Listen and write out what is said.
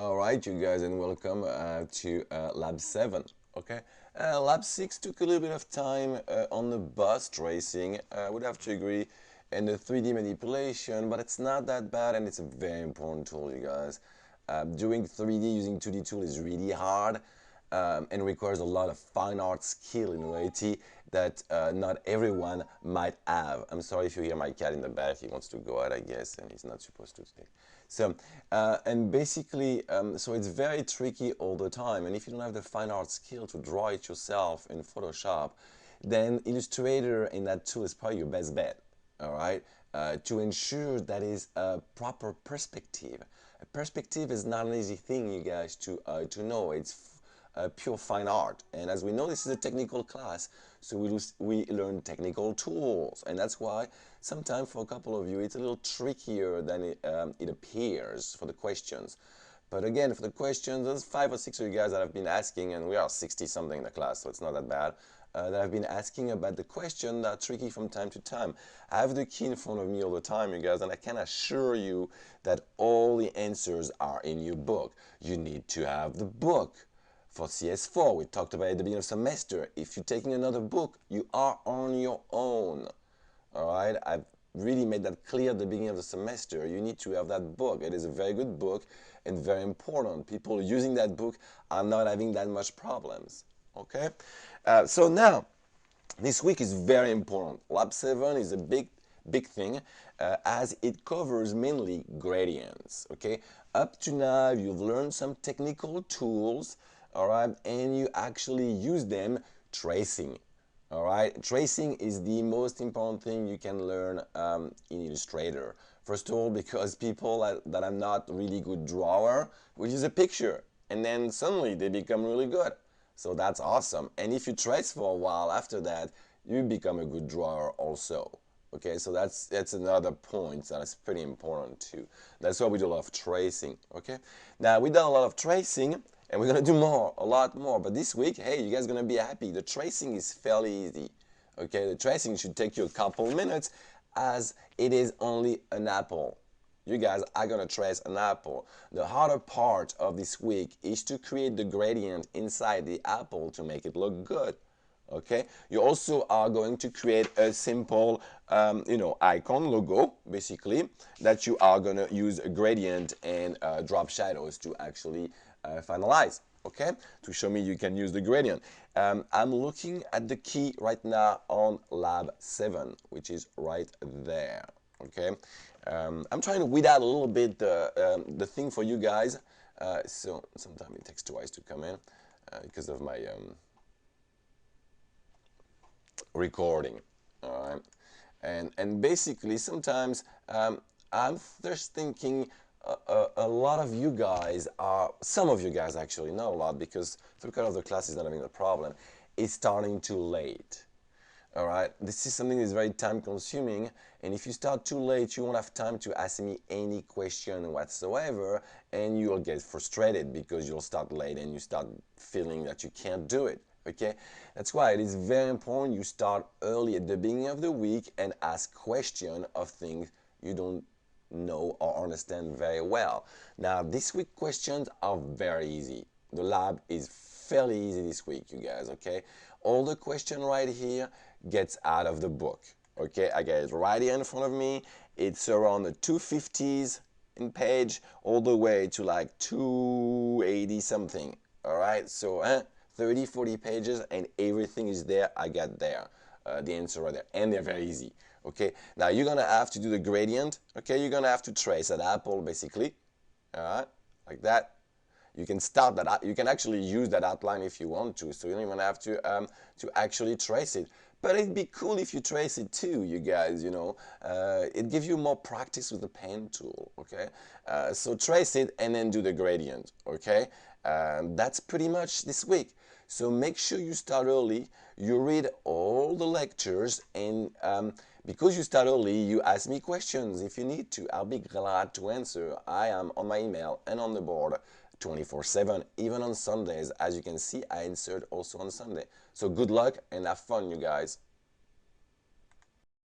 All right, you guys, and welcome to Lab 7. Okay, Lab 6 took a little bit of time on the bus tracing. I would have to agree, and the 3D manipulation, but it's not that bad, and it's a very important tool, you guys. Doing 3D using 2D tool is really hard and requires a lot of fine art skill in reality that not everyone might have. I'm sorry if you hear my cat in the back. He wants to go out, I guess, and he's not supposed to today. So, and basically, so it's very tricky all the time. And if you don't have the fine art skill to draw it yourself in Photoshop, then Illustrator in that tool is probably your best bet. All right, to ensure that is a proper perspective. A perspective is not an easy thing, you guys, to know. It's pure fine art, and as we know, this is a technical class, so we learn technical tools, and that's why sometimes for a couple of you it's a little trickier than it appears for the questions. But again, for the questions, there's 5 or 6 of you guys that have been asking, and we are 60 something in the class, so it's not that bad, that have been asking about the question that are tricky from time to time. I have the key in front of me all the time, you guys, and I can assure you that all the answers are in your book. You need to have the book. For CS4, we talked about it at the beginning of the semester. If you're taking another book, you are on your own. All right, I've really made that clear at the beginning of the semester. You need to have that book. It is a very good book and very important. People using that book are not having that much problems. Okay, so now this week is very important. Lab 7 is a big thing as it covers mainly gradients. Okay, up to now you've learned some technical tools. All right, and you actually use them tracing. All right, tracing is the most important thing you can learn in Illustrator. First of all, because people that are not really good drawer, which is a picture, and then suddenly they become really good. So that's awesome. And if you trace for a while after that, you become a good drawer also. Okay, so that's another point that is pretty important too. That's why we do a lot of tracing. Okay, now we've done a lot of tracing. And we're going to do more, a lot more. But this week, hey, you guys are going to be happy. The tracing is fairly easy. Okay, the tracing should take you a couple minutes as it is only an apple. You guys are going to trace an apple. The harder part of this week is to create the gradient inside the apple to make it look good. Okay, you also are going to create a simple, icon logo, basically, that you are going to use a gradient and drop shadows to actually finalize, okay, to show me you can use the gradient. I'm looking at the key right now on Lab 7, which is right there, okay. I'm trying to weed out a little bit the thing for you guys, so sometimes it takes twice to come in because of my recording, all right, and basically sometimes I'm just thinking a lot of you guys are, some of you guys actually, not a lot, because 3/4 of the class is not having a problem, is starting too late. All right, this is something that's very time consuming, and if you start too late, you won't have time to ask me any question whatsoever, and you'll get frustrated because you'll start late and you start feeling that you can't do it. Okay, that's why it is very important you start early at the beginning of the week and ask questions of things you don't know or understand very well. Now, this week questions are very easy. The lab is fairly easy this week, you guys, okay? All the question right here gets out of the book, okay? I got it right here in front of me. It's around the 250s in page all the way to like 280 something, all right? So 30, 40 pages and everything is there. I got there, the answer right there, and they're very easy. Okay, now you're gonna have to do the gradient. Okay, you're gonna have to trace an apple basically, all right, like that. You can start that. You can actually use that outline if you want to, so you don't even have to actually trace it. But it'd be cool if you trace it too, you guys. You know, it gives you more practice with the pen tool. Okay, so trace it and then do the gradient. Okay, that's pretty much this week. So make sure you start early. You read all the lectures, and because you start early, you ask me questions if you need to. I'll be glad to answer. I am on my email and on the board 24/7, even on Sundays. As you can see, I answered also on Sunday. So good luck and have fun, you guys.